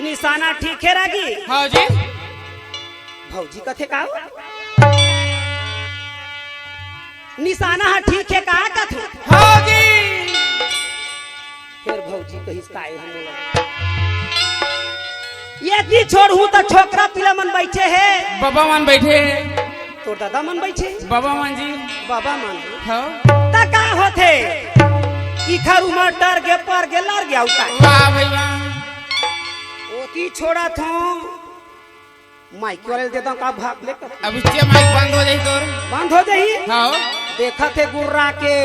निशाना ठीक है रागी। हाँ जी। भौजी कथे का निशाना है ठीक है का कथे। हाँ जी। फिर भौजी कहिस काहे हम ये की छोड़ू तो छोकरा पिला मन बैठे है। बाबा मान बैठे। तोर दादा मन बैठे। बाबा मान जी। बाबा मान हाँ। ता का होथे इखर उमर डर के पर के लड़ गया उका। वाह भैया। ओती छोड़ा थो माइक वाले देता का भाग ले कर। अब इससे माइक बंद हो जाए तो बंद हो जाई। हाँ। देखा थे गुर्रा के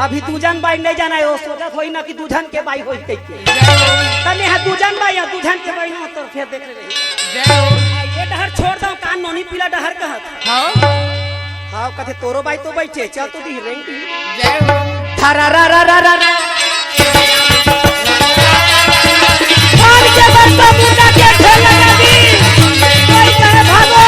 अभी दूजन बाई नहीं जाना है। वो सोचत होई ना कि दूजन के बाई होई कई के तने है दूजन बाई या दूजन के बाई ना तो फिर देख रही। जय हो। ये डहर छोड़ दो कान नोनी पीला डहर कहत। हाँ। हाँ कथे तोरो बाई तो बैठे चल तो दी रही। जय हो। थारा रा रा रा रा और के बरसा मुंडा के खेल लगा दी कोई कहे भागो।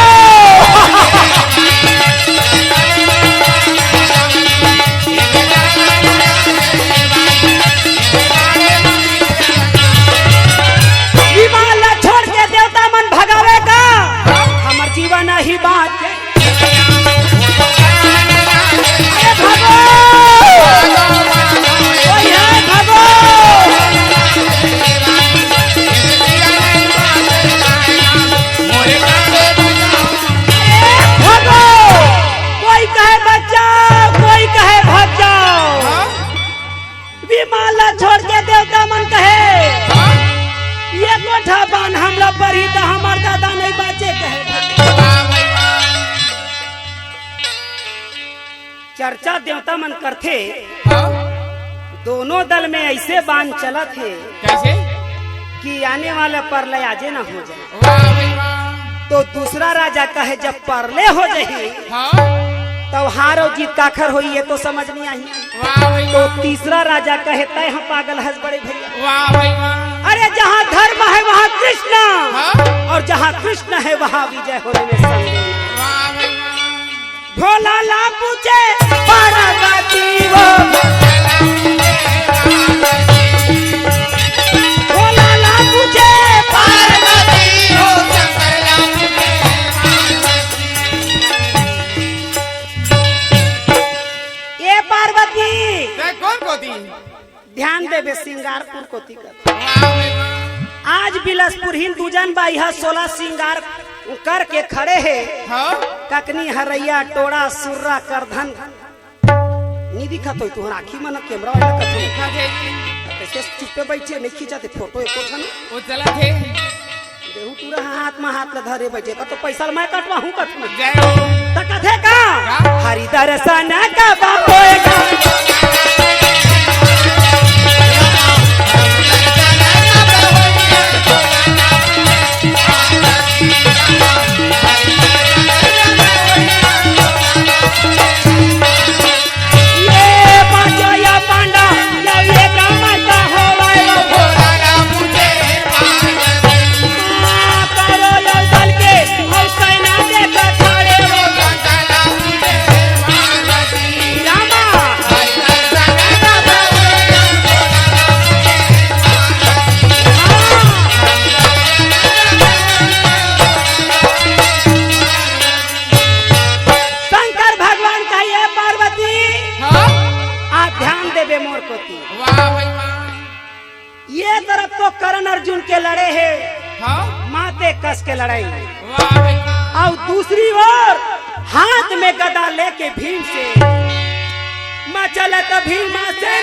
विमाला छोड़ के देवता मन भगावे का हमर जीवन ही बात है। अरे भागो कोई है भागो। भागो कोई कहे बच जाओ कोई कहे भाग जाओ। विमाला छोड़ के देवता मन कहे ये कोठा बान हमला परी तो हमार दादा नहीं बाचे कहे। चर्चा देवता मन करते दोनों दल में ऐसे बांध चला थे कैसे कि आने वाला परलय आजे ना हो जाए। वाह भैया। तो दूसरा राजा कहे जब परले हो जाए हाँ। तब हार और जीत काखर होई ये तो समझ नहीं आई। वाह भैया। तो तीसरा राजा कहे तय हम पागल हंस बड़े भैया। वाह भैया। अरे जहाँ धर्म है वहाँ कृष्ण हाँ? और जहाँ कृष्ण है वहाँ विजय होने में संदेह। वाह भैया। भोला ला पूछे पार्वती वो भोला ला पूछे पार्वती वो ये पार्वती कौन कोती ध्यान देवे सिंगारपुर कोती कर। वाह भैया। आज बिलासपुर हिंद दूजन बाई 16 सिंगार करके खड़े है। हाँ। ककनी हरैया टोड़ा सुर्रा करधन नी दिखत होई तोहर आँखी मन कैमरा वाला कथो देखा थे। कैसे चुप बैठे नहीं खींचते फोटो एको छन वो चला थे। देहू पूरा हाथ में हाथ ल धरे बैठे का तो पैसा मैं कटवा हूं कटवा। जय हो। त कथे का हरि दर्शन का बापोएगा ये तरफ तो करण अर्जुन के लड़े हैं। हाँ? माते कस के लड़ाई वाह भैया। और दूसरी ओर हाथ में गदा लेके भीम से मचल तो भीमा से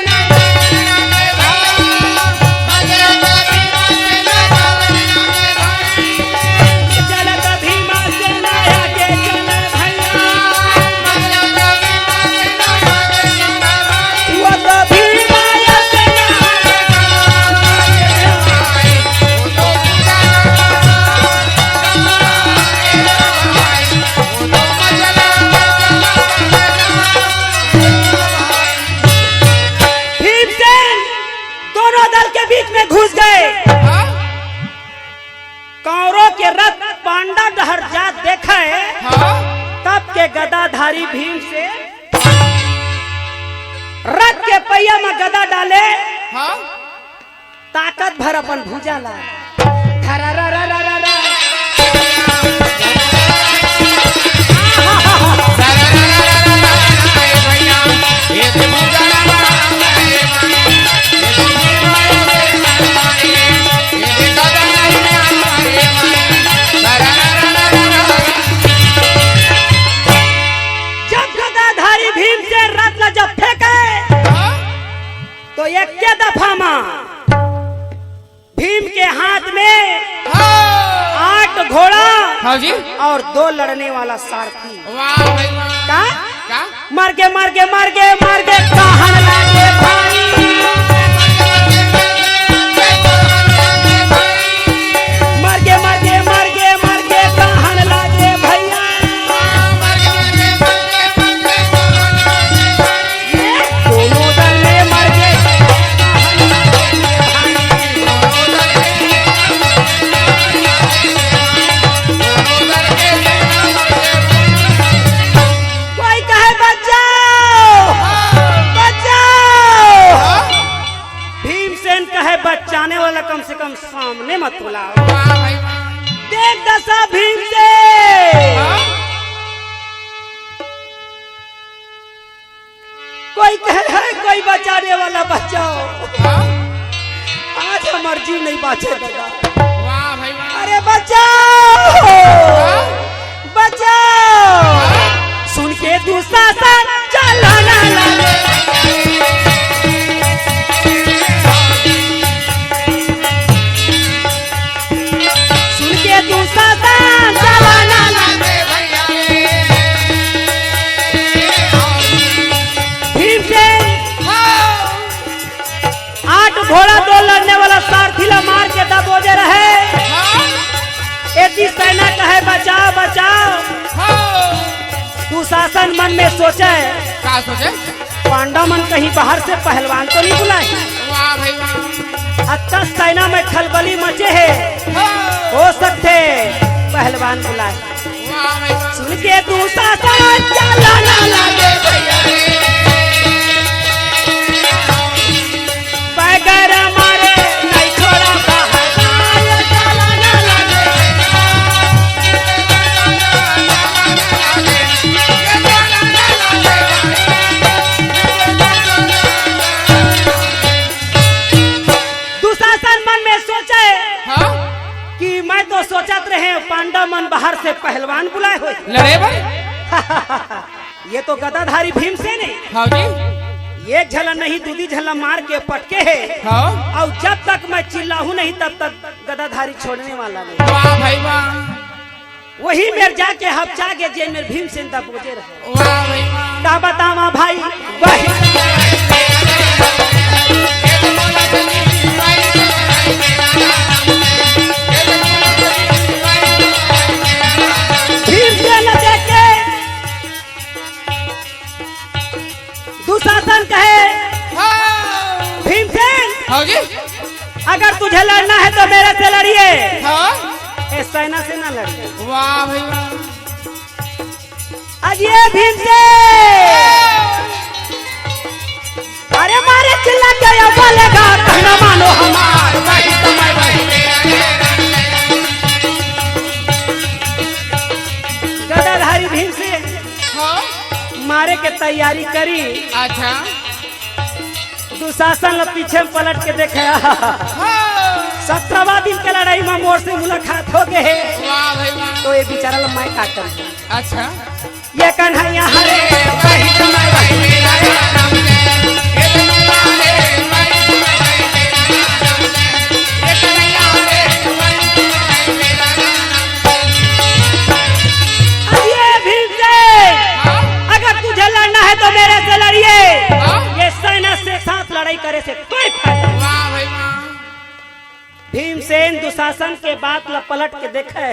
घुस गए। कौरों के रथ पांडा डहर जात देखे। तब के गदाधारी भीम से रथ के पहिया में गदा डाले। ताकत भर अपन भुजा ला हाँ जी। और 2 लड़ने वाला सारथी। वाह भाई वाह। का क्या? मार के कहां लागे भाई, मार के कहां लागे भैया, दोनों दल में मर के कोई कहे बचाओ बचाओ, भीमसेन कहे बचाने वाला कम से कम सामने मत बुलाओ। वाह भाई वाह। देख दशा भीमसेन, हाँ? कोई कहे है कोई बचाने वाला बचाओ, हाँ? आज हमार जीव नहीं बाचे दादा। वाह भाई वाह। अरे बचाओ बचाओ, सुन के दुशासन चलाना लगे, सुन के दुशासन चलाना लगे, भीमसेन 8 घोड़ा 2 लड़ने वाला सारथी ला मार के दबोजे रहे। एती सेना कहे बचाओ बचाओ, दुशासन मन में सोचे क्या सोचे? पांडा मन कहीं बाहर से पहलवान तो नहीं बुलाए, वाह भाई वाह। अच्छा सेना में खलबली मचे है, हो सकते पहलवान बुलाए। वाह भाई वाह। सुन के दुशासन चलाना लगे, बैगर मारे नहीं छोड़ा बाहर, चलाना लगे, दुशासन मन में सोचे हाँ? कि मैं तो सोचत रहे पांडा मन बाहर से पहलवान बुलाए हुए, लड़े भाई। ये तो गदाधारी भीमसेन है, हाँ जी। एक झला नहीं 2 झला मार के पटके है, हाँ? और जब तक मैं चिल्लाहूं नहीं तब तक गदाधारी छोड़ने वाला नहीं। वाह भाई वाह। वही मेरे जाके हफ्चा के जेल में भीमसेन दबोचे रहे। वाह भाई वाह। का बतावा भाई वही भीमसेन देखे दुशासन कहे भीमसेन हाँ जी। अगर तुझे लड़ना है तो मेरे से लड़िए, हाँ? इस सेना से ना लड़िए। वाह भाई वाह। आज ये भीमसेन अरे मारे चिल्ला के या बोलेगा कहना मानो हमार वही समय वही, गदाधारी भीमसेन हाँ? मारे के तैयारी करी, अच्छा। दुशासन ला पीछे में पलट के देखे 17वां दिन के लड़ाई में मोर से मुलाकात हो गए, वाह भाई वाह। तो ये बेचारा ला मैं का कर, अच्छा। ये कन्हैया हरे वही समय वही, अब ये भीमसेन अगर तुझे लड़ना है तो मेरे से लड़िए, ये सेना से साथ लड़ाई करे से कोई फायदा नहीं। वाह भाई वाह। भीमसेन दुशासन के बात ला पलट के देखे,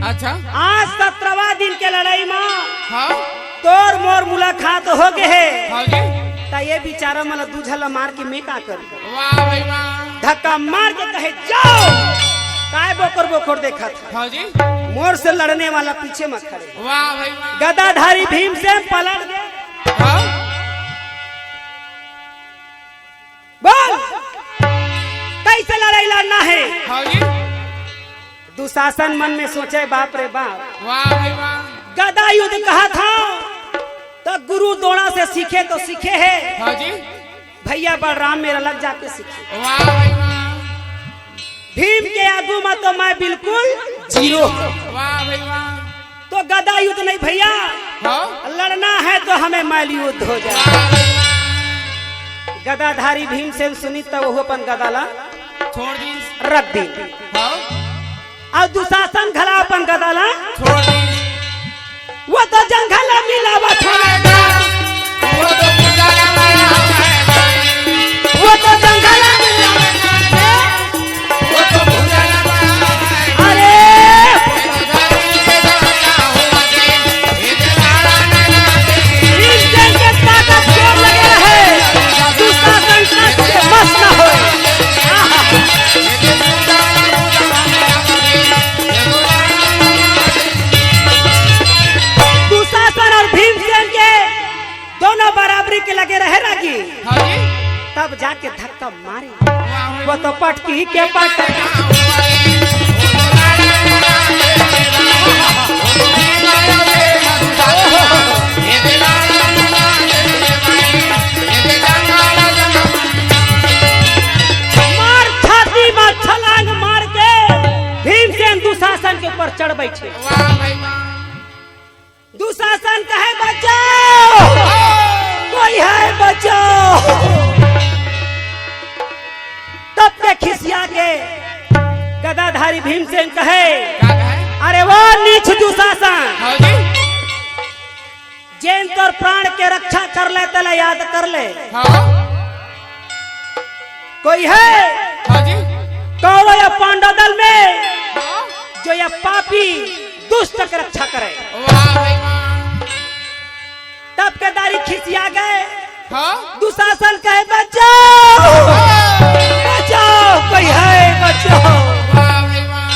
अच्छा। आज 17वां दिन के लड़ाई में हाँ? तोर मोर मुलाकात हो गए है, हाँ जी। ता ये बेचारा मला दूझला मार के मैं का कर, वाह भाई वाह। धक्का मार के कहे जाओ, काय बोकर बोकर देखा था, हाँ जी। मोर से लड़ने वाला पीछे मत खड़े। वाह भाई वाह। गदाधारी भीमसेन पलट गए, हाँ? बोल कैसे लड़ाई लड़ना है। हाँ जी। दुशासन मन में सोचे बाप रे बाप, वाह भाई वाह। गदा युद्ध कहा था तो गुरु द्रोणा से सीखे तो सीखे है, हाँ जी। भैया बलराम मेरा लग जाके सीखे, वाह भाई वाह। भीम के आगू में तो मैं बिल्कुल जीरो हूं। वाह भाई वाह। तो गदा युद्ध नहीं भैया, हाँ? लड़ना है तो हमें मैल युद्ध हो जाए। वाह भाई वाह। गदाधारी भीमसेन सुनी तो वो अपन गदाला छोड़ दी। रख दी, हाँ? और दुशासन घला अपन गदाला छोड़ दी वो तो जंगल मिलावा था वो तो पूजा लगाया वो तो जंगल मिलावा वो तो पूजा लगाया अरे भीमसेन के ताकत क्यों लगे रहे दुशासन से मस्त न हो दुशासन और भीमसेन के दोनों बराबरी के लगे रहे रागी हाँ जी तब जाके धक्का मारे वो तो पटकी के पट मार छाती में छलांग मार के भीमसेन दुशासन के ऊपर चढ़ बैठे वाह भाई वाह दुशासन कहे बचाओ कोई है बचाओ तब के खिसिया के गदाधारी भीमसेन कहे क्या कहे अरे वो नीच दुशासन हाँ जी जैन तोर प्राण के रक्षा कर ले तले याद कर ले हाँ कोई है हाँ जी कौरव या पांडव दल में हाँ जो यह पापी दुष्ट की रक्षा करे वाह भाई वाह तब के दारी खिसिया गए हाँ दुशासन कहे बचाओ बचाओ कोई है बचाओ वाह भाई वाह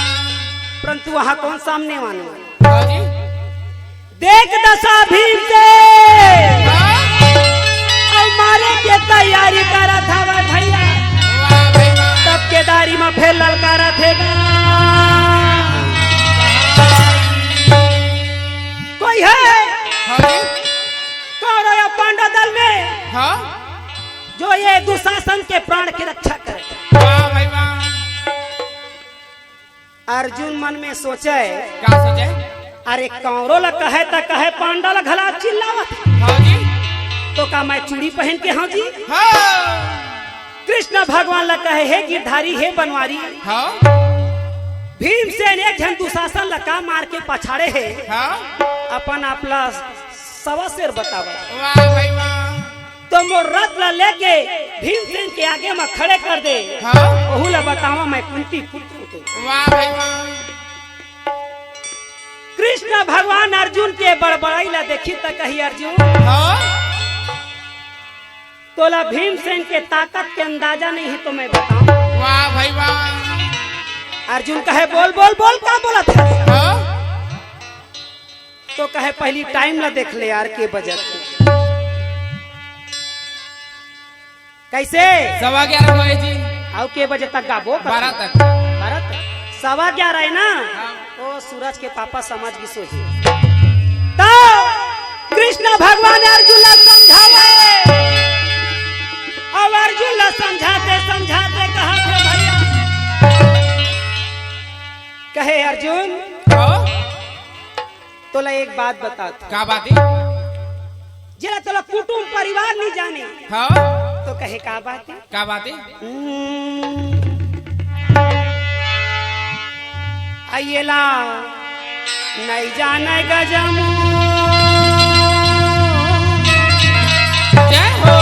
परंतु वहां कौन सामने वाले हाँ जी देख दशा भीम से हाँ और मारे के तैयारी करा था वह भैया वाह भाई वाह तब के दारी में फिर ललकारा थेगा कोई है हाँ जी कौरव या पांडव दल में हाँ जो ये दुशासन के प्राण की रक्षा करे वाह भाई वाह अर्जुन मन में सोचे क्या सोचे अरे कौरव ला कहे त कहे पांडव ला घला चिल्लावत हाँ जी तो का मैं चूड़ी पहन के हाँ जी हाँ कृष्ण भगवान ला कहे हे गिरधारी हे बनवारी हाँ भीमसेन एक जन दुशासन लका मार के पछाड़े है हाँ अपन आपला सवा शेर बतावा वाह भाई वाह तो मोर रथ ला लेके भीमसेन के आगे में खड़े कर दे हाँ ओहू ला बतावा मैं कुंती पुत्र के वाह भाई वाह कृष्ण भगवान अर्जुन के बड़बड़ाई ला देखी त कही अर्जुन हाँ तोला भीमसेन के ताकत के अंदाजा नहीं है तो मैं बताऊं वाह भाई वाह अर्जुन कहे बोल बोल बोल क्या बोला था हाँ तो कहे पहली टाइम ला देख ले यार के बजट कैसे 11:15 बजे जी आओ के बजे तक गाबो 12 तक 12 11:15 है ना हाँ। ओ सूरज के पापा समझ गई सोही तो कृष्ण भगवान अर्जुन ला समझावे अब अर्जुन ला समझाते समझाते कहा थे भैया कहे अर्जुन हाँ तोला एक बात बता क्या बात है जरा तोला कुटुंब परिवार नहीं जाने हाँ तो कहे का बात है क्या बात है आइएला नहीं जाने गजमू जय हो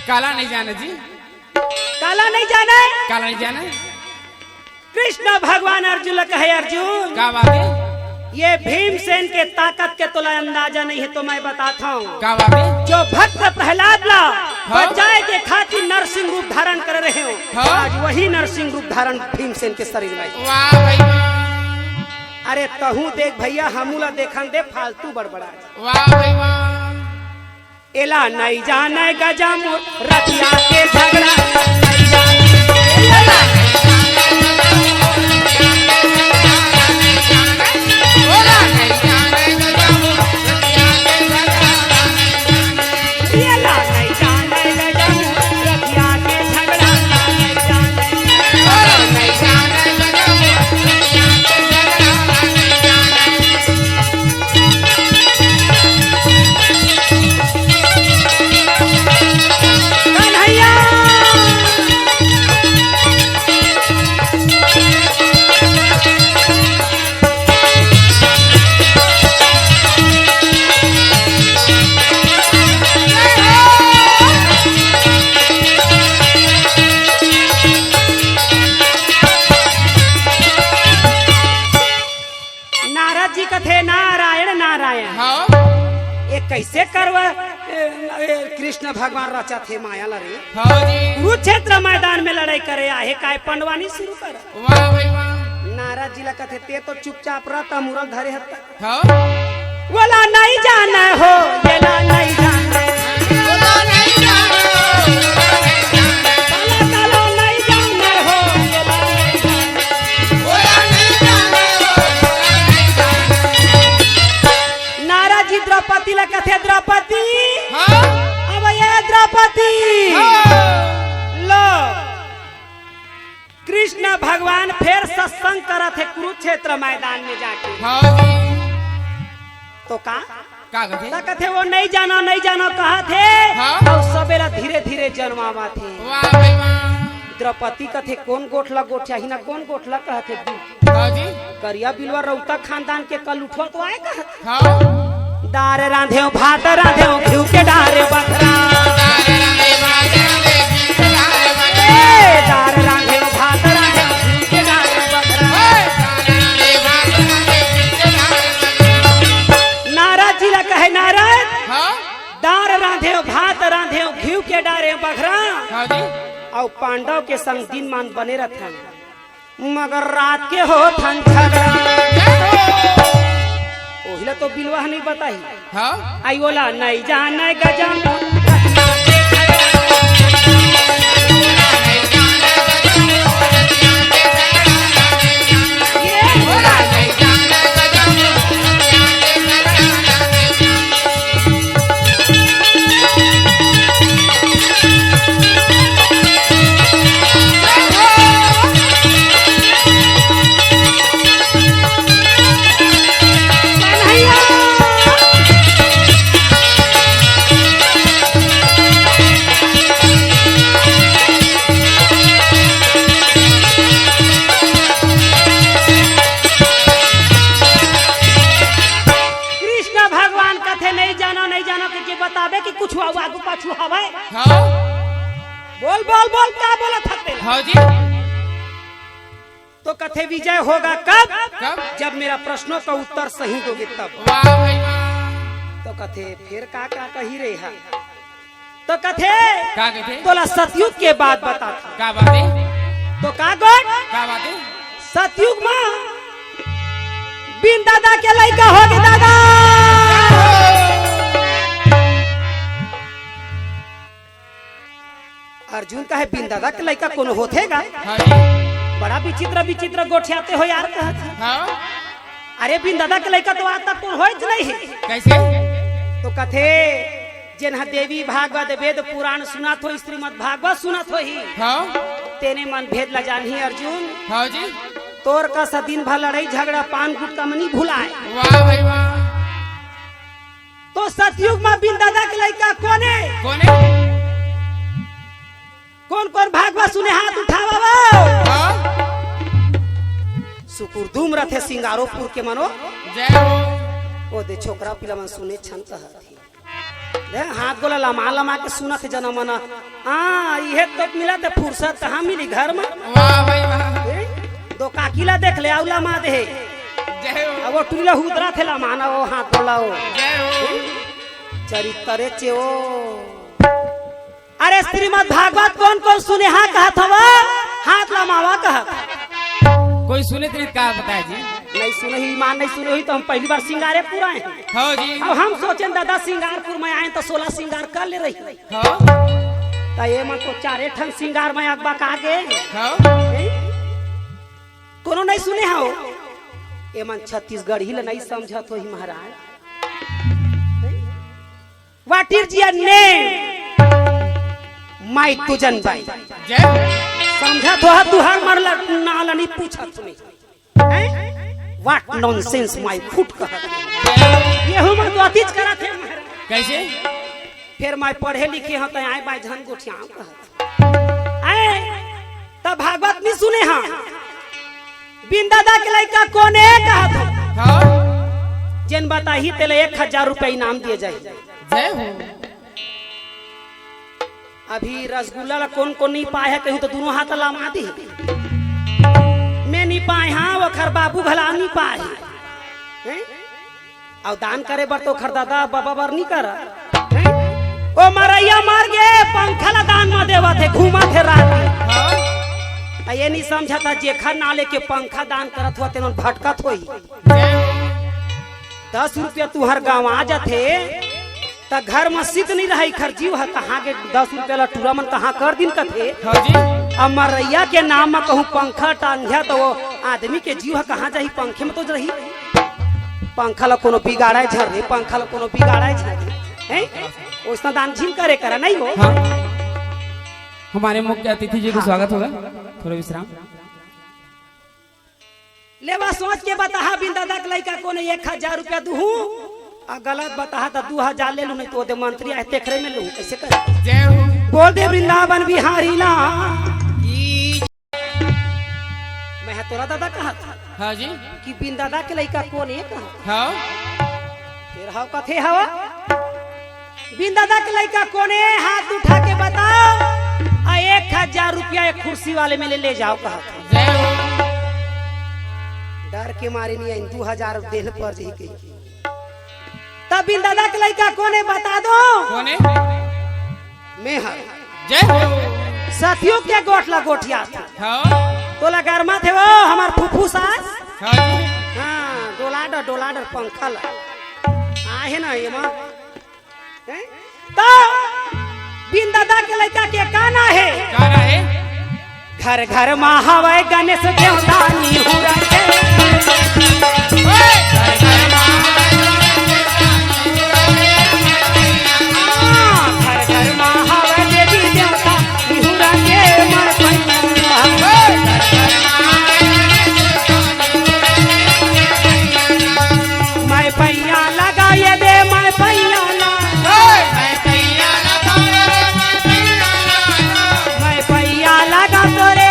काला नहीं जाने जी काला नहीं जाने काला नहीं जाने कृष्ण भगवान अर्जुन ला कहे अर्जुन क्या बात है ये भीमसेन के ताकत के तोला अंदाजा नहीं है तो मैं बताता हूँ क्या बात है जो भक्त प्रहलाद ला हाँ? बचाए के खातिर नरसिंह रूप धारण कर रहे हो हाँ? आज वही नरसिंह रूप धारण भीमसेन के शरीर में वाह भाई वाह अरे तहू देख भैया हमूला देखन दे फालतू बड़बड़ा वाह भाई वाह एला नहीं जाने गजम रतिया के झगड़ा नहीं जाने एला एला नहीं जाने गजम रतिया के झगड़ा नहीं जाने कन्हैया कृष्ण भगवान रचा थे माया लड़े हाँ जी कुरुक्षेत्र मैदान में लड़ाई करे आहे काय पंडवानी शुरू कर वाह भाई वाह नारद जी कथे ते तो चुपचाप रहता मुरल धरे हत्ता हाँ बोला नहीं जाना हो येला नहीं जाना बोला नहीं जाना बोला नहीं जाना हो येला नहीं जाना बोला नहीं जाना नारद जी द्रौपदी ला कथे द्रौपदी हाँ अब ये द्रौपदी लो कृष्ण भगवान फिर सत्संग करत है कुरुक्षेत्र मैदान में जाके हाँ जी तो का कहते कथे वो नहीं जाना कहा थे हाँ। और सवेरा धीरे धीरे जन्मावा थे वाह भाई वाह द्रौपदी कथे कौन गोठला गोठा ही ना कौन गोठला कहते हाँ जी करिया बिलवा रौता खानदान के कल उठवा तो आए कहत हाँ दार रांधे भात रांधे घिउ के डारे बखरा ए, दार रांधे भात रांधे घिउ के डारे बखरा नारद जी ला कहे नारद हाँ दार रांधे भात रांधे घिउ के डारे बखरा हाँ जी और पांडव के संग दिन मान बने रहन मगर रात के हो थन झगड़ा ओहिला तो बिलवा नहीं बताई हाँ आई बोला नहीं जाने गजम कि कुछ आगू पाछू हवे हाँ बोल बोल बोल क्या बोला थकते हाँ जी तो कथे विजय होगा कब कब जब मेरा प्रश्नों का उत्तर सही दोगे तब वाह भाई वाह तो कथे फिर का कही रहे है तो कथे क्या कहते तोला सतयुग के बाद बता क्या बात है तो का गोट क्या बात है सतयुग में बिन दादा के लड़का हो गए दादा अर्जुन का है बिन दादा के लड़का कौन होतेगा हाँ जी बड़ा विचित्र विचित्र गोठियाते हो यार कहत हाँ अरे बिन दादा के लड़का तो आज तक कौन होइत नहीं कैसे तो कथे जेना देवी भागवत वेद पुराण सुनात हो श्रीमद् भागवत सुनात हो ही हाँ तेने मन भेद ला जानी अर्जुन हाँ जी तोर का सा दिन भर लड़ाई झगड़ा पान गुटका मनी भुलाए वाह भाई वाह तो सतयुग में बिन दादा के लड़का कौन है कौन है कौन कौन भागवत सुने हाथ उठावा हाँ सुकुरदुम रथे सिंगारोपुर के मनो जय हो ओ दे छोकरा पिला मन सुने छन कहथी दे हाथ गोला लमा लमा के सुनत जना मना हां इहे तो मिला ते फुर्सत कहां मिली घर में वाह भाई वाह दो काकीला देख ले आउला मा दे जय हो अब वो टुला हुदरा थेला माना वो हाथ गोला ओ जय हो चरित्रे चे ओ अरे श्रीमद् भागवत कौन कौन सुने हाँ कहत हवा हाथ लमावा कहत कोई सुने तो क्या बताया जी नहीं सुने ही ईमान नहीं सुने ही तो हम पहली बार सिंगारे पूरा हैं हाँ जी अब हम सोचे दादा सिंगारपुर में आए तो 16 सिंगार कर ले रही हाँ तो ये मन तो चारे ठन सिंगार में अगबा का गए हाँ कोनो नहीं सुने हो ये मन छत्तीसगढ़ ही नहीं समझत हो ही महाराज व्हाट इज योर नेम माई तुजन बाई जय हो समझा तो है तुहार मरला नाला नहीं पूछा तुम्हें व्हाट नॉनसेंस माई फुट कहत ये हम तो अतीत करा थे महाराज कैसे फिर मैं पढ़े लिखे हाँ तो आए बाई झन गोठियाओ कहत आए तब भागवत नहीं सुने हाँ बिन दादा के लड़का कौन है कहत हाँ जिन बता ही तेले 1000 रुपया इनाम दिए जाए जय हो अभी रसगुल्ला ला कौन कौन नहीं पाए है कहीं तो दोनों हाथ लामा दी मैं नहीं पाए हाँ वो खर बाबू भला नहीं पाए और दान करे बर तो खर दादा बाबा बर नहीं कर मरैया मार गए पंखा ला दान में देवा थे घूमा थे रात हाँ ये नहीं समझा था जेखर नाले के पंखा दान करत हुआ तेन भटकत होई जय हो 10 रुपया तुहर गाँव आ जाते त घर में सित नहीं रही खर जीव है कहाँ के 10 रुपया ला टूरा मन कहाँ कर दिन कथे हाँ जी अब मरैया के नाम में कहूँ पंखा टांगिया तो वो आदमी के जीव है कहाँ जाही पंखे में तो रही पंखा ला कोनो बिगाड़ा झरे पंखा ला कोनो बिगाड़ा झरे हैं उसना दान झील करे करा नहीं हो हाँ हमारे मुख्य अतिथि जी को स्वागत होगा थोड़ा विश्राम लेवा सोच के बता बिन दादा के लड़का को 1000 रुपया दूहू आ गलत बता तो 2000 ले लू नहीं तो दे मंत्री आए तेखरे में लू कैसे कर जय हो बोल दे वृंदावन बिहारी ना मैं है तोरा दादा कहा था हाँ जी कि बिन दादा के लड़का कौन है कहा हाँ फिर हाव कथे हवा बिन दादा के लड़का कौन है हाथ उठा के बताओ आ 1000 रुपया एक कुर्सी वाले में ले जाओ कहा था जय हो डर के मारे नहीं आई 2000 देन पर जी के तब बिन दादा के लड़का कौन है बता दो कौन है मैं हर जय हो साथियों के गोठला गोठिया था हाँ तो लगरमा थे वो हमार फूफू सास हाँ जी हाँ डोलाडर पंखा ला आहे ना ये मां तो बिन दादा के लड़का के गाना है गाना है घर घर महावय गणेश देवदानी हो रहे घर घर महावय देवी देवता निहुरा के मैं पैया लगा ये दे मैं पैया मैं पैया लगा तोरे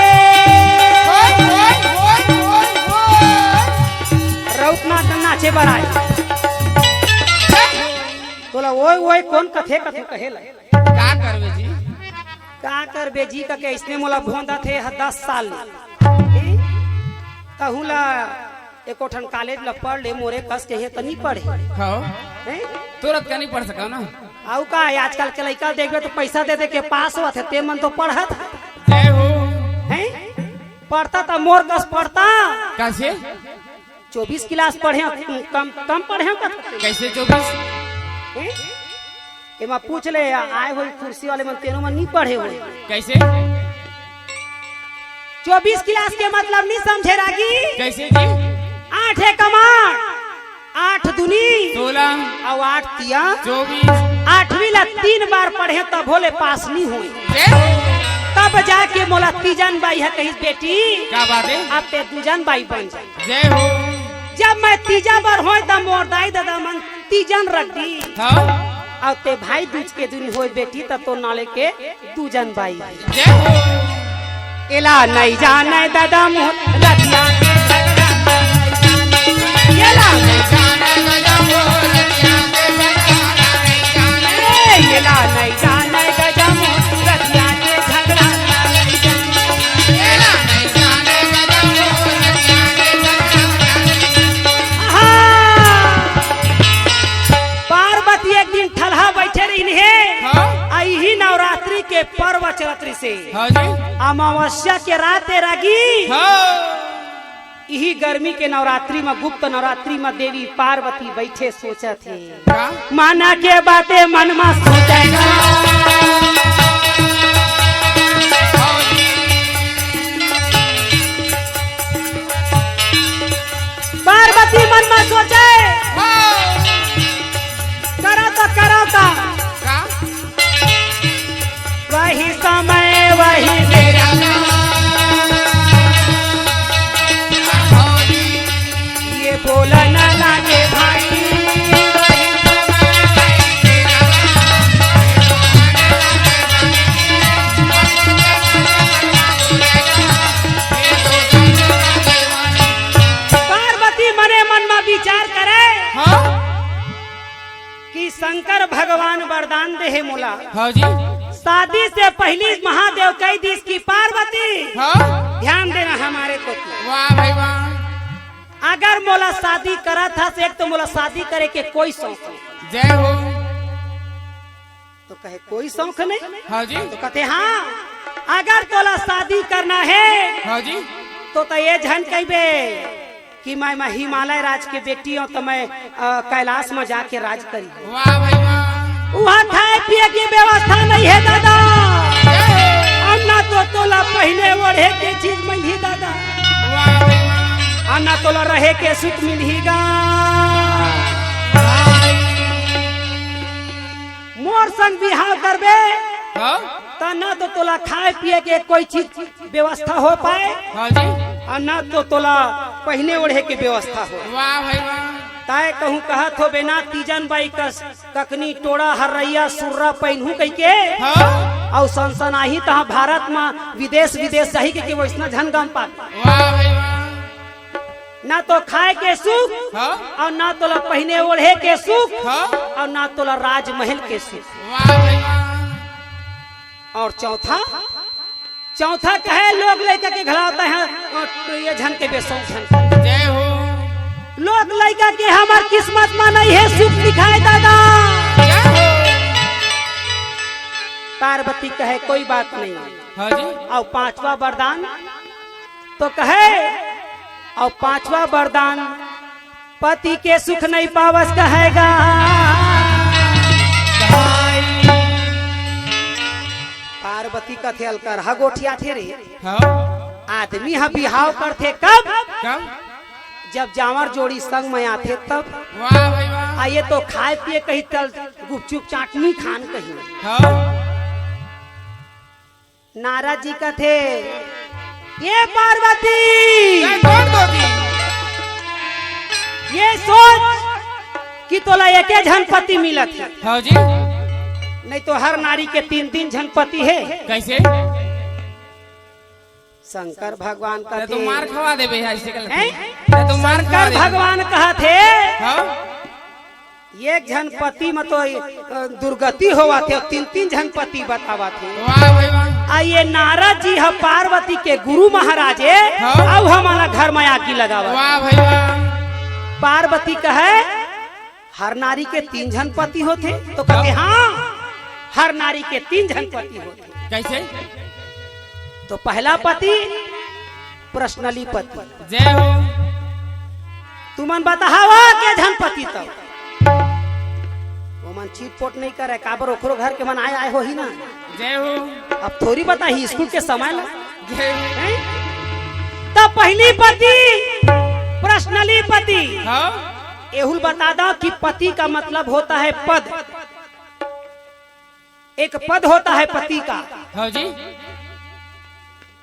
रौतना नाचे बड़ाई तोला ओए कौन कथे कथे कहेला का करवे जी का करबे जी का के इसने मोला भोंदा थे 10 साल कहूला एको ठन कॉलेज ला पढ़ ले मोरे कस के है त नहीं पढ़े हाँ हैं तुरंत का नहीं पढ़ सका ना आउ का आजकल के लड़का देखबे तो पैसा दे दे के पास हुआ थे ते मन तो पढ़त जय हो हैं पढ़ता था मोर कस पढ़ता कैसे 24 क्लास पढ़े कम पढ़े कैसे 24 एमा पूछ ले आए हो कुर्सी वाले मन तेनो मन नहीं पढ़े हो कैसे 24 क्लास के मतलब नहीं समझे रागी कैसे जी 8 है कमार 8 दूनी 16 और 8 तिया 24 8वीं ला 3 बार पढ़े तब भोले पास नहीं हुई जय हो तब जाके मोला तीजन बाई है कहीं बेटी क्या बात है अब ते दूजन बाई बन जाए जय हो जब मैं तीजा बार हो तब मोर दाई दादा मन तीजन रख दी हाँ और ते भाई दूज के दुनी हो बेटी तब तो नाले के दूजन बाई जय हो एला नहीं जाने दादा मोर रतिया एला नहीं जाने दादा मोर रतिया एला नहीं जाने दादा मोर रतिया के झगड़ा एला नहीं जाने दादा मोर रतिया के पार्वती एक दिन ठलहा बैठे रही है हाँ आई ही नवरात्रि के पर्व चलत से हाँ जी अमावस्या के रात रागी हाँ यही गर्मी के नवरात्रि में गुप्त नवरात्रि में देवी पार्वती बैठे सोचा थे क्या माना के बातें मन में सोचेगा पार्वती मन में सोचे करो तो क्या वही समय वही मेरा ये बोला न लागे भाई पार्वती मने मन में विचार करे हाँ कि शंकर भगवान वरदान दे है मोला हाँ जी शादी से पहले महादेव कई दिस की पार्वती हाँ ध्यान देना हमारे को वाह भाई वाह अगर मोला शादी करा था से एक तो मोला शादी करे के कोई शौक नहीं जय हो तो कहे कोई शौक नहीं। हाँ जी। तो कहते हाँ, अगर तोला शादी करना है हाँ जी। तो ये झन कहबे कि मैं हिमालय राज के बेटी हूँ, तो मैं कैलाश में जाके राज करी। वाह भाई वाह। वहाँ खाए पिए की व्यवस्था नहीं है दादा, अन्ना तो तोला पहले ओढ़े के चीज मिली दादा, वाह भाई वाह। अन्ना तोला रहे के सुख मिलेगा। मोर संग बिहाव करबे हाँ तो ना तो तोला खाए पिए के कोई चीज व्यवस्था हो पाए, हाँ जी। और ना तो तोला पहने ओढ़े के व्यवस्था हो। वाह भाई वाह। ताए कहूँ कहत हो बेना तीजन बाई कस ककनी टोड़ा हर्रैया सुर्रा पहनू कह के हाँ। और सनसनाही तहाँ भारत में विदेश विदेश जाही के वैसना झन गम पा। वाह भाई वाह। ना तो खाए के सुख हाँ। और ना तोला पहने ओढ़े के सुख हाँ। और ना तोला राजमहल के सुख। वाह भाई वाह। और चौथा कहे लोग लड़का के घलाता है तो ये झन के बेसों झन। जय हो। लोग लड़का के हमार किस्मत में नहीं है सुख दिखाए दादा। जय हो। पार्वती कहे कोई बात नहीं। हाँ जी। और पांचवा वरदान तो कहे, और पांचवा वरदान पति के सुख नहीं पावस कहेगा। पार्वती कथे अलकर हा गोठिया थे रे। हाँ। आदमी हा बिहाव करते कब? कब? जब जावर जोड़ी संग में आते तब। वाह भाई वाह। आइए तो खाए पिए कहीं तल गुपचुप चाटनी खान कहीं। हाँ। नारद जी का थे ये पार्वती ये सोच कि तोला एक झनपति मिलत है। हाँ जी। नहीं तो हर नारी के 3-3 झनपति है। कैसे? शंकर भगवान का तो मार खवा दे भैया ऐसे कर। तो मार शंकर भगवान कहा थे हाँ? एक झनपति में तो दुर्गति होवा थे, 3-3 झनपति बतावा थे। वाह भाई वाह। आइए नारद जी है पार्वती के गुरु महाराजे। हाँ? अब हमारा घर में आग लगावा। वाह भाई वाह। पार्वती कहे हर नारी के 3 झनपति होते, तो कहते हाँ हर नारी के 3 झनपति होते। कैसे? तो पहला पति पर्सनली पति। जय हो। तुमन बतावा के झनपति तब वो मन चीटपोट नहीं करे काबर ओकरो घर के मन आए हो ही ना। जय हो। अब थोड़ी बता ही स्कूल के समय ला। जय हो। तब पहली पति पर्सनली पति। हाँ? एहुल बता दो कि पति का मतलब होता है पद। एक पद होता है पति का। हाँ जी।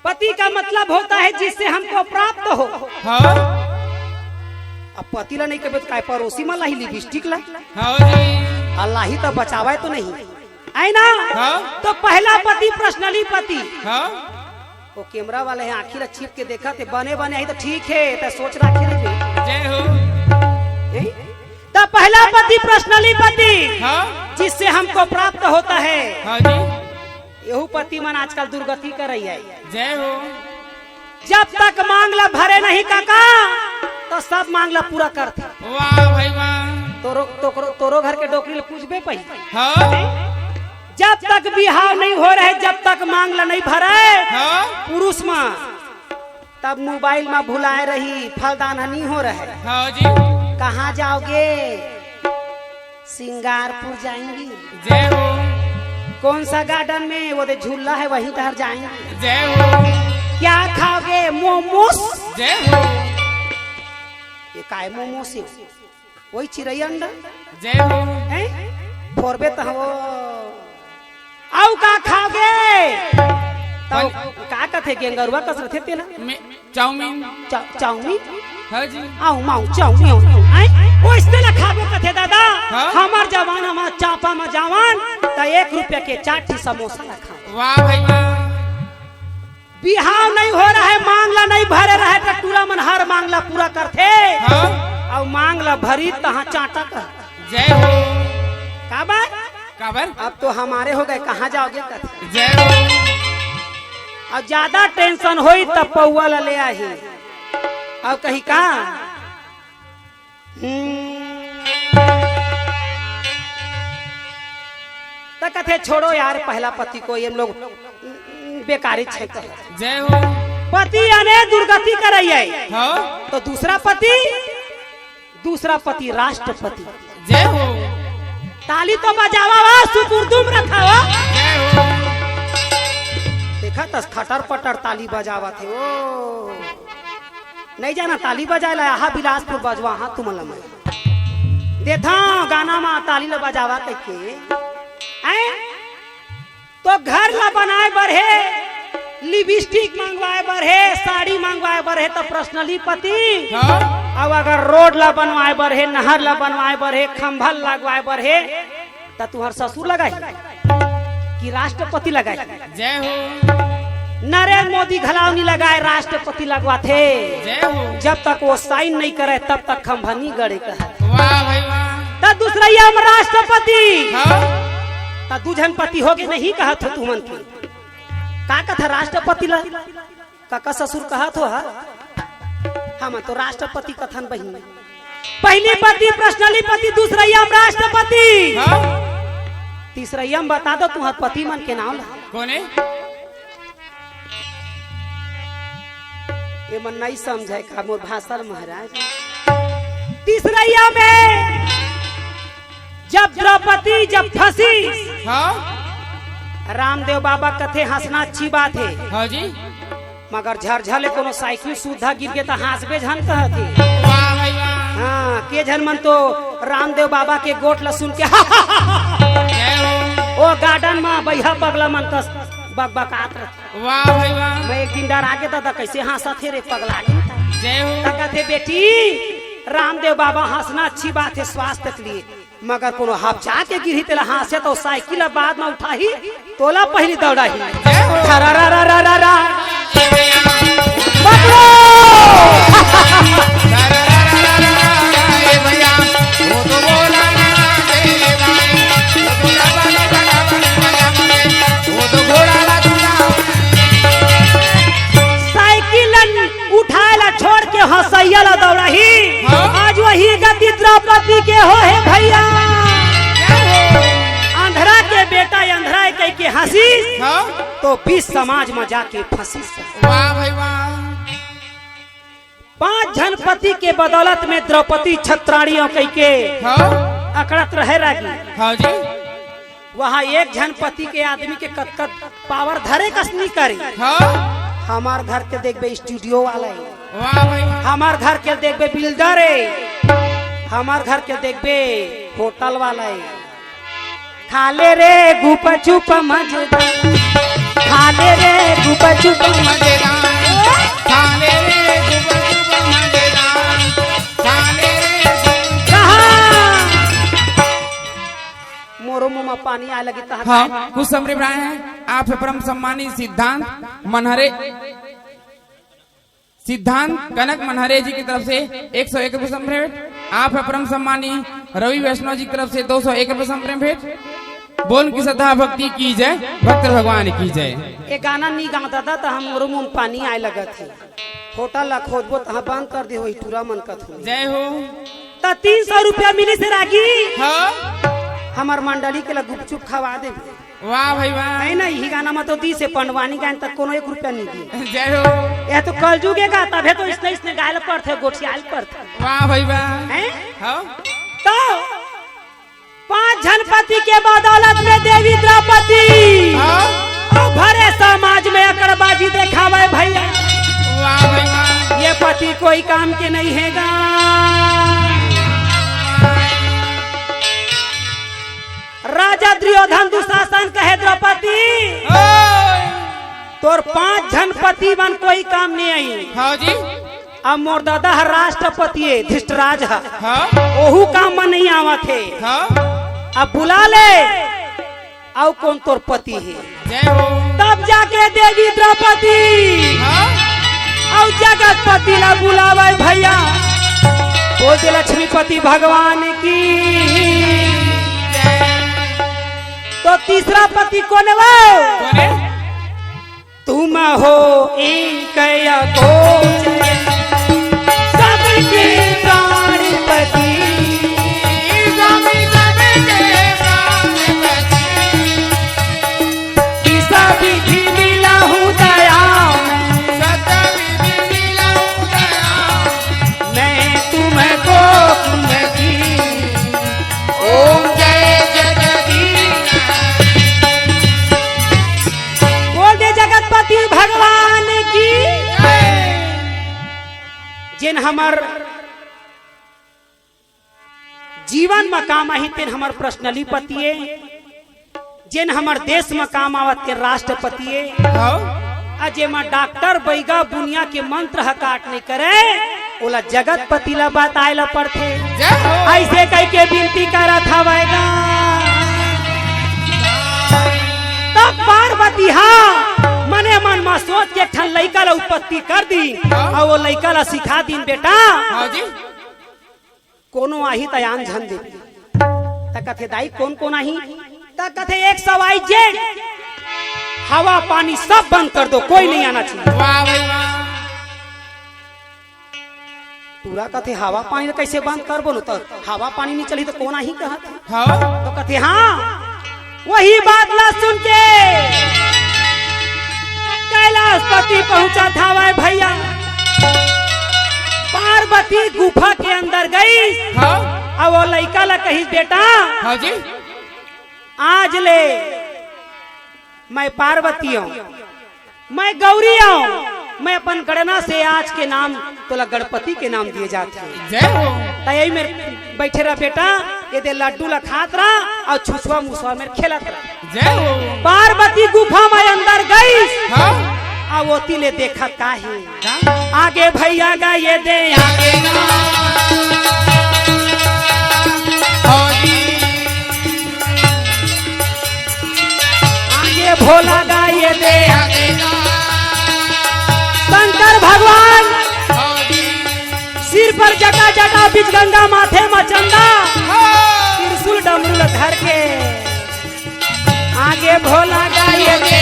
पति का मतलब होता है जिससे हमको प्राप्त हो। हाँ? अब पति ला नहीं कभी काय पड़ोसी में लाही लिपस्टिक ला। हाँ जी। अल्लाह ही तो बचावे तो नहीं है ना। हाँ? तो पहला पति पर्सनली पति। हाँ? वो कैमरा वाले हैं आखिर छिप के देखा थे बने बने आई तो ठीक है तो सोच रखे रहे। जय हो। तो पहला पति पर्सनली पति हाँ? जिससे हमको प्राप्त होता है। हाँ जी। यहू पति मन आजकल दुर्गति कर रही है। जय हो। जब तक मांगला भरे नहीं काका तो सब मांगला पूरा करते। वाह भाई वाह। तोरो घर के डोकरी पूछबे पही। हाँ? जब तक बिहाव नहीं हो रहे, जब तक मांगला नहीं भरे हाँ? पुरुष में, तब मोबाइल में भुलाए रही फलदान नहीं हो रहे। हाँ जी। कहाँ जाओगे? सिंगारपुर जाएंगी। जय हो। कौन सा गार्डन में? वो झूला है वहीं तहर जाएंगे। जय हो। क्या खाओगे? मोमोस। जय हो। ये काय मोमोस है? वही चिड़ैया अंडा। जय हो। फोरबे तो वो आउ का खाओगे? तो का कथे गेंगरुआ कसरत थे तेला चाउमीन। चाउमीन। हाँ जी। आउ माउ चाउमीन वो इससे ना खाबो कथे दादा। हाँ? हमार जवान हमार चापा में जवान तो 1 रुपया के 4 समोसा ना खाओ। वाह भाई वाह। बिहाव नहीं हो रहा है, मांगला नहीं भरे रहे तो टूला मन हर मांगला पूरा करते। हाँ? और मांगला भरी तहाँ चाटा कर। जय हो। काबर? काबर? अब तो हमारे हो गए, कहाँ जाओगे कथे? जय हो। अब ज्यादा टेंशन होई तब पौआ ला ले आई। अब कहीं का तो तो कहते छोड़ो यार पहला पति को ये लोग बेकारी छे कहे। जय हो। पति अने दुर्गति करैये हाँ तो दूसरा पति राष्ट्रपति। जय हो। ताली तो बजावा वा सुपुर्दुम रखावा। जय हो। देखा तस खटर पटर ताली बजावा थे ओ नहीं जाना ताली बजाला यहाँ बिलासपुर बजवा हाँ तुम लम देखा गाना में ताली ल बजावा कह तो घर ला बनाए बढ़े लिपस्टिक मंगवाए बढ़े साड़ी मंगवाए बढ़े तो पर्सनली पति हाँ अब अगर रोड ला बनवाए बढ़े नहर ला बनवाए बढ़े खंभल लगवाए बढ़े तो तुहर ससुर लगाई कि राष्ट्रपति लगाई। जय हो। नरेंद्र मोदी घलावनी लगाए राष्ट्रपति लगवाते। जय हो। जब तक वो साइन नहीं करे तब तक खंभनी गड़े कहे। वाह भाई वाह। तब दूसरा हम राष्ट्रपति हाँ तब दूजन पति हो गए नहीं कहा था तुमन की का कथा राष्ट्रपति ला काका ससुर कहा तो हम तो राष्ट्रपति कथन बहिन पहली पति पर्सनली पति दूसरा हम राष्ट्रपति हाँ तीसरा हम बता दो तुम्हार पति मन के नाम ला कौन है? ये मन नहीं समझे का मोर भाषा महाराज। तीसरा में जब द्रौपदी जब फंसी हाँ रामदेव बाबा कथे हंसना अच्छी बात है हाँ जी। मगर झरझले कोनो साइकिल सुधा गिर गए तो हंसबे झन कहते। वाह भाई वाह। हाँ के झन मन तो रामदेव बाबा के गोट ला सुन के जय हो। ओ गार्डन में बैहा पगला मन कस बकबकात रहे। वाह भाई वाह। मैं एक दिन डरा के दादा कैसे हंसा थे रे पगला। जय हो। कहते बेटी रामदेव बाबा हंसना अच्छी बात है स्वास्थ्य के लिए मगर कोनो हपचा के गिरी तेला हंसे तो साइकिल बाद में उठाही तोला पहली दौड़ाही। उठाएला छोड़ के हंसैया ला दौड़ाही। आज वही गति द्रौपदी के हो है भैया। अंधरा के बेटा अंधरा कह के हंसी तो बीच समाज में जाके फंसी। वाह भाई वाह। 5 जन पति के बदौलत में द्रौपदी छत्राणियों कह के अकड़त रहे रही। हाँ जी। वहाँ एक जन पति के आदमी के कत पावर धरे कसनी करी। हमार घर के देखबे स्टूडियो वाला है। वाह भाई वाह। हमार घर के देखबे बिल्डर है। हमार घर के देखबे होटल वाला है। खाले रे गुप चुप मजेदार खाले रे गुप चुप मजेदार खाले रे गुप चुप मजेदार खाले रे कहाँ मोरो मुँह में पानी आ लगी। हाँ कुछ समझ रहे हैं आप परम सम्मानित सिद्धांत कनक मनहरे जी की तरफ से 101 रुपये संप्रेम भेंट। आप है परम सम्मानी रवि वैष्णव जी की तरफ से 201 रुपये संप्रेम भेंट। बोल की श्रद्धा भक्ति की जय भक्त भगवान की जय। ये गाना नहीं गाता था तो हम मोरो मुँह में पानी आए लगा थे। होटल ला खोदबो तो बंद कर दे हो टूरा मन का जय हो। तो 300 रुपया मिली से रागी। हाँ हमार मंडली के ला गुपचुप खवा दे। वाह भाई वाह। नहीं यही गाना में तो दी से पंडवानी गान तक कोनो 1 रुपया नहीं दी। जय हो। यह तो कल जुगे का तब तो इसने गायल पर थे गोठियाल पर थे। वाह भाई वाह। हाँ तो 5 जन पति के बदौलत में देवी द्रौपदी भरे समाज में अकड़बाजी देखावे भैया। वाह भाई वाह। ये पति कोई काम के नहीं है गा। राजा दुर्योधन दुशासन कहे द्रौपदी तोर 5 जन पति बन कोई काम नहीं आई। हाँ जी। अब मोर दादा राष्ट्रपति है धृष्टराज है। हाँ ओहू काम में नहीं आवा थे। हाँ अब बुला ले आओ कौन तोर पति है। जय हो। तब जाके देवी द्रौपदी और जगतपति ला बुलावे भैया। बोलते लक्ष्मीपति भगवान की। तो तीसरा पति कौन है? तुम हो एक सबके प्राणपति हमर जीवन में काम आई तेन हमर पर्सनली पतिए, जेन हमर देश में काम आवत के राष्ट्रपतिए, अजे में डॉक्टर बैगा बुनिया के मंत्र हकाट नहीं करे, ओला जगत पति ला बात आयला पड़थे। ऐसे कह के विनती करा था वैगा तब पार्वती हाँ मने मन में सोच के ठन लइका ला उत्पत्ति कर दी और वो लइका ला सिखा दिन बेटा कोनो आही तयान झन दे कथे दाई कौन कौन आही कथे 100 आई जे हवा पानी सब बंद कर दो, कोई नहीं आना चाहिए। वाह भाई वाह। पूरा कथे हवा पानी कैसे बंद कर बोलो, तो हवा पानी नहीं चली तो कौन आही कहत। तो कथे हाँ वही बात ला सुन के कैलाशपति पहुंचा था वह भैया, पार्वती गुफा के अंदर गई और वो लइका ला कही बेटा आज ले मैं पार्वती हूँ, मैं गौरी हूँ, मैं अपन गणना से आज के नाम तोला गणपति के नाम दिए जाते हैं। तय मेरे बैठे रहा बेटा, ये दे लड्डू ला खात रहा और छुछुआ मुसवा में खेलत रहा। पार्वती गुफा में अंदर गई और वो तिले देखा का है आगे भैया गा ये दे आगे आगे भोला गा ये दे शंकर भगवान सिर पर जटा जटा बीच गंगा माथे में चंदा त्रिशूल डमरू धर के आगे भोला गा ये दे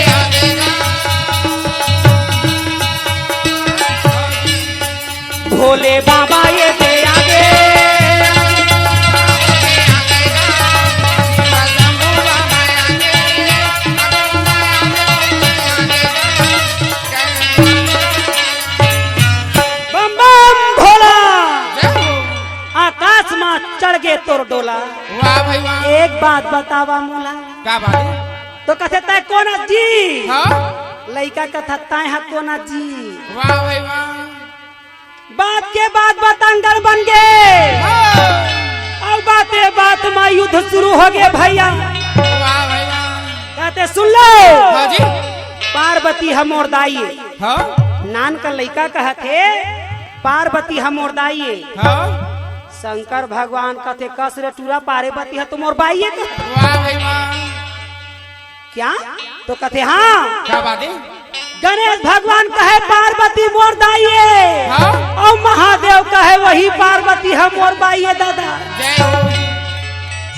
भोले बाबा ये दे आगे बम बम भोला आकाश में चढ़ गए तोर डोला। वाह भाई वाह। एक बात बतावा मोला, क्या बात है? तो कथे तय कौन जी लड़का कथा तय है कौन जी। वाह भाई वाह। बात के बाद बतंगड़ बन गए और बातें बात में युद्ध शुरू हो गए भैया। वाह भाई वाह। कहते सुन लो हाँ जी। पार्वती हम और दाइये हाँ नान का लड़का कहते पार्वती हम और दाइये हाँ। शंकर भगवान कहते कस रे टूरा पार्वती है तुम और बाइये का। वाह भाई वाह। क्या तो कहते हाँ क्या बात है? गणेश भगवान कहे पार्वती मोर दाइये हाँ? और महादेव कहे वही पार्वती हम मोर बाइये दादा। जय हो।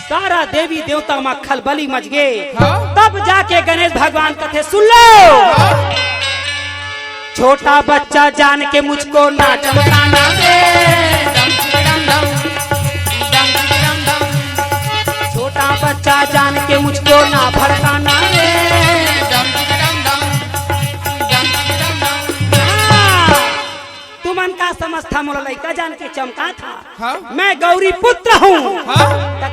सारा देवी देवता में खलबली मच गए। हाँ? तब जाके गणेश भगवान कथे सुन लो हाँ? छोटा बच्चा जान के मुझको ना चमकाना दे, छोटा बच्चा जान के मुझको ना भड़काना दे। तुमन का समझता मोला लड़का जान के चमका था। हाँ? मैं गौरी पुत्र हूँ। हाँ?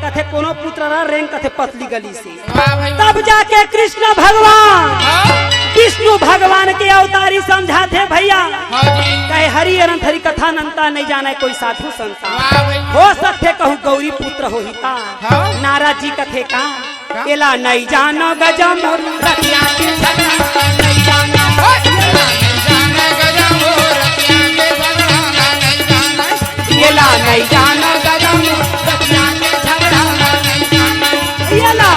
कथे कोनो पुत्र रहा रेंग कथे पतली गली से। वाह भाई वाह। तब जाके कृष्ण भगवान हाँ? विष्णु भगवान के अवतारी समझाते भैया। हाँ जी। कहे हरि अनंत हरि कथा अनंता नहीं जाने कोई साधु संता। वाह भाई वाह। हो सकते कहूँ गौरी पुत्र हो हिता। हाँ? नारद जी कथे का का? एला नहीं जानो गजा मोर रतिया के झगड़ा नहीं जाना। एला नहीं जानो गजा मोर रतिया के झगड़ा नहीं जाना। एला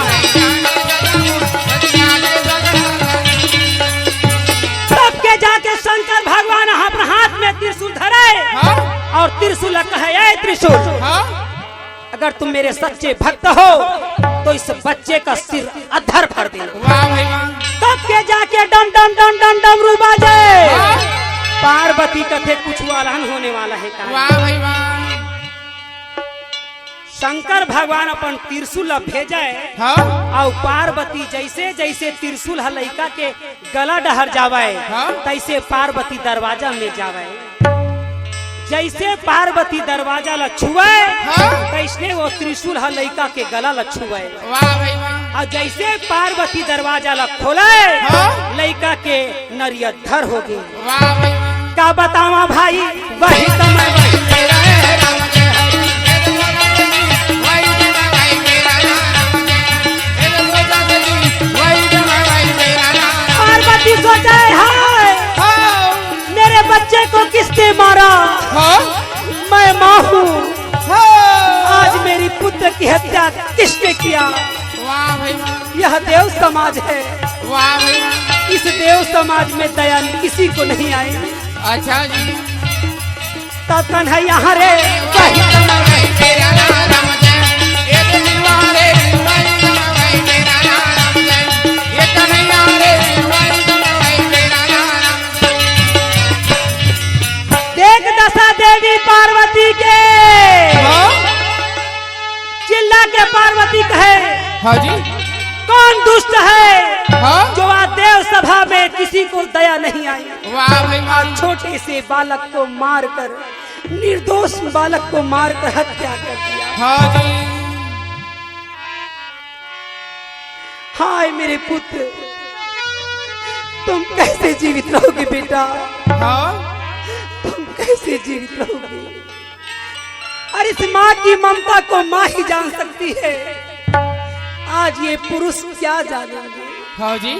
तब के जाके शंकर भगवान अपने हाथ में त्रिशूल धरे हाँ? और त्रिशूल कहे ए त्रिशूल हाँ? अगर तुम मेरे सच्चे भक्त हो तो इस बच्चे का सिर अधर भर देना। वाह भाई वाह। तब के जाके डम डम डम डम डमरू बाजे। हाँ? पार्वती कथे कुछ अलहन होने वाला है का। वाह भाई वाह। शंकर भगवान अपन त्रिशूल भेजे हाँ? और पार्वती जैसे जैसे त्रिशूल लइका के गला डहर जावे हाँ? तैसे पार्वती दरवाजा में जावे। जैसे पार्वती दरवाजा ला छुए हाँ? तैसने वो त्रिशूल लइका के गला ला छुए। वाह भाई वाह। और जैसे पार्वती दरवाजा ला खोले हाँ? लइका के नरियत धर हो गए। वाह भाई वाह। का बतावा भाई वही समय वही मेरा है राम जय हरि। पार्वती सोचा हाय मेरे बच्चे को किसने मारा, मैं माँ हूँ, आज मेरी पुत्र की हत्या किसने किया। वाह भाई वाह, यह देव समाज है, वाह भाई वाह। इस देव समाज में दया किसी को नहीं आई। अच्छा जी, तब कन्हैया हरे वही समय वही मेरा राम जय, एक निर्वाले वही समय वही मेरा राम जय, एक कन्हैया रे वही समय वही मेरा राम जय। देख दशा देवी पार्वती के चिल्ला के पार्वती कहे हाँ जी, कौन दुष्ट है हाँ? जो आज देव सभा में किसी को दया नहीं आई। वाह भाई वाह, छोटे से बालक को मारकर, निर्दोष बालक को मारकर हत्या कर दिया। हाँ जी, हाय मेरे पुत्र, तुम कैसे जीवित रहोगे बेटा, हाँ? तुम कैसे जीवित रहोगे। अरे इस माँ की ममता को माँ ही जान सकती है, आज ये पुरुष क्या जानेंगे। हाँ जी,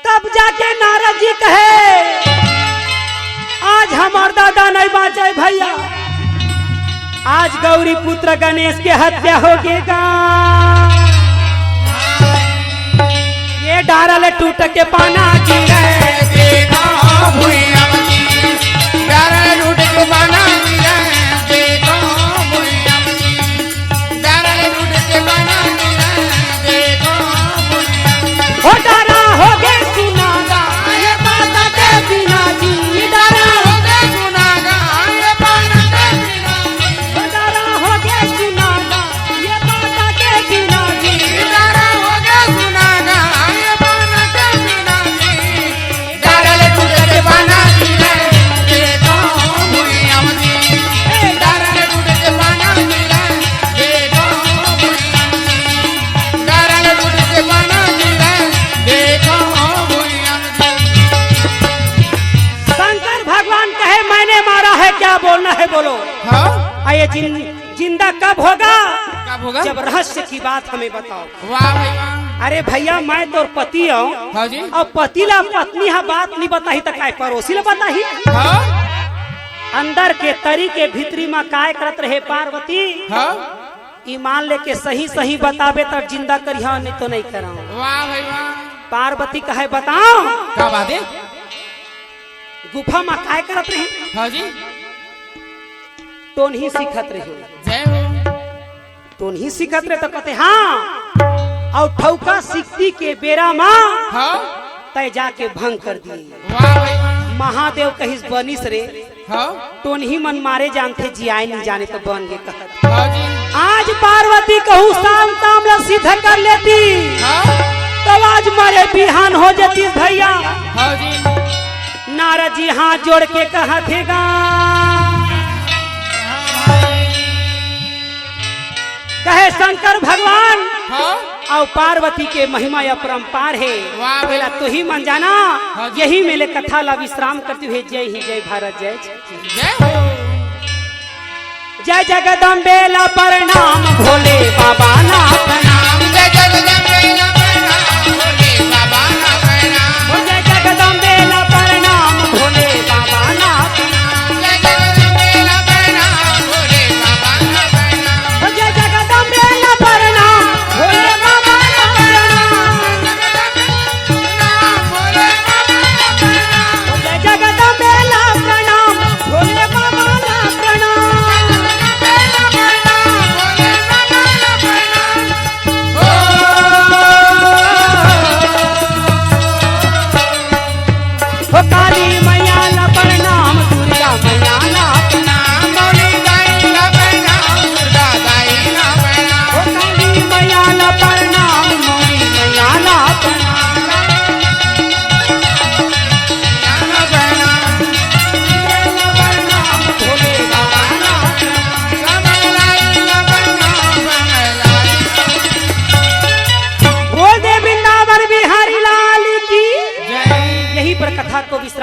तब जाके नारद जी कहे आज हमार दादा नहीं बाँचे भैया, आज गौरी पुत्र गणेश के हत्या होगेगा। ये डारल टूट के पाना गिरे, देखो भुइयां मची, डारल टूट के पाना गिरे, देखो भुइयां मची, डारल टूट के पाना गिरे, देखो भुइयां मची। हो डारा हो गए सुनागा ये माता के बिना जी, डारा हो गए सुनागा ये पाना के बिना, हो डारा हो गए सुनागा ये माता के बिना जी, डारा हो गए सुनागा ये पाना के बिना, डारल टूट के पाना गिरे, देखो भुइयां मची, डारल टूट के पाना गिरे, देखो भुइयां मची, डारल टूट के पाना गिरे, देखो भुइयां मची। शंकर भगवान कहे मैंने मारा है, क्या बोलना है बोलो। हाँ? आइए जिंदा कब होगा, कब होगा? जब रहस्य की बात हमें बताओ। वाह भाई वाह, अरे भैया मैं तो पति हूँ, हाँ जी, और पति ला पत्नी हा बात नहीं बताही तो काय पड़ोसी ला बताही। हाँ? अंदर के तरी के भीतरी में काय करत रहे पार्वती, हाँ? ईमान लेके सही सही बताबे तब जिंदा करिया, नहीं तो नहीं कराऊं। वाह भाई वाह, पार्वती कहे बताओ क्या बात है? गुफा में काय करत रहे, हाँ जी, टोन ही सीखत रहे, जय हो, टोन ही सीखत रहे तो कहते हाँ, और ठौका सीखती के बेरा माँ हाँ? तय जाके भंग कर दिए। वाह भाई वाह, महादेव कहिस बनिस रे, हाँ? टोन ही मन मारे जानते जियाए नहीं जाने तो बन गए कहत। हाँ जी, आज पार्वती कहूँ शाम काम ला सीधा कर लेती, हाँ? तब आज मारे बिहान हो जाती भैया। हाँ जी, नारद जी हाथ जोड़ के कहतेगा कहे शंकर भगवान हाँ? और पार्वती के महिमा अपरंपार है, वाह पहला तो ही मन जाना। हाँ जी। यही मेले कथा ला विश्राम करते हुए जय ही जय भारत जय जय हो, जय जगदम्बे ला प्रणाम, भोले बाबा ना प्रणाम, जय जगदम्बे ला प्रणाम, भोले बाबा ना प्रणाम, ओ जय जगदम्बे ला प्रणाम, भोले बाबा ना प्रणाम, जय जगदम्बे ला प्रणाम, भोले बाबा ना प्रणाम, ओ जय जगदम्बे ला प्रणाम, भोले बाबा ना प्रणाम, भोले बाबा ना प्रणाम, ओ जय जगदम्बे ला प्रणाम, भोले बाबा ना प्रणाम। भोले बाबा ना प्रणाम।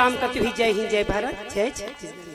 प्रणाम करती हुई जय हिंद जय भारत जय छत्तीसगढ़।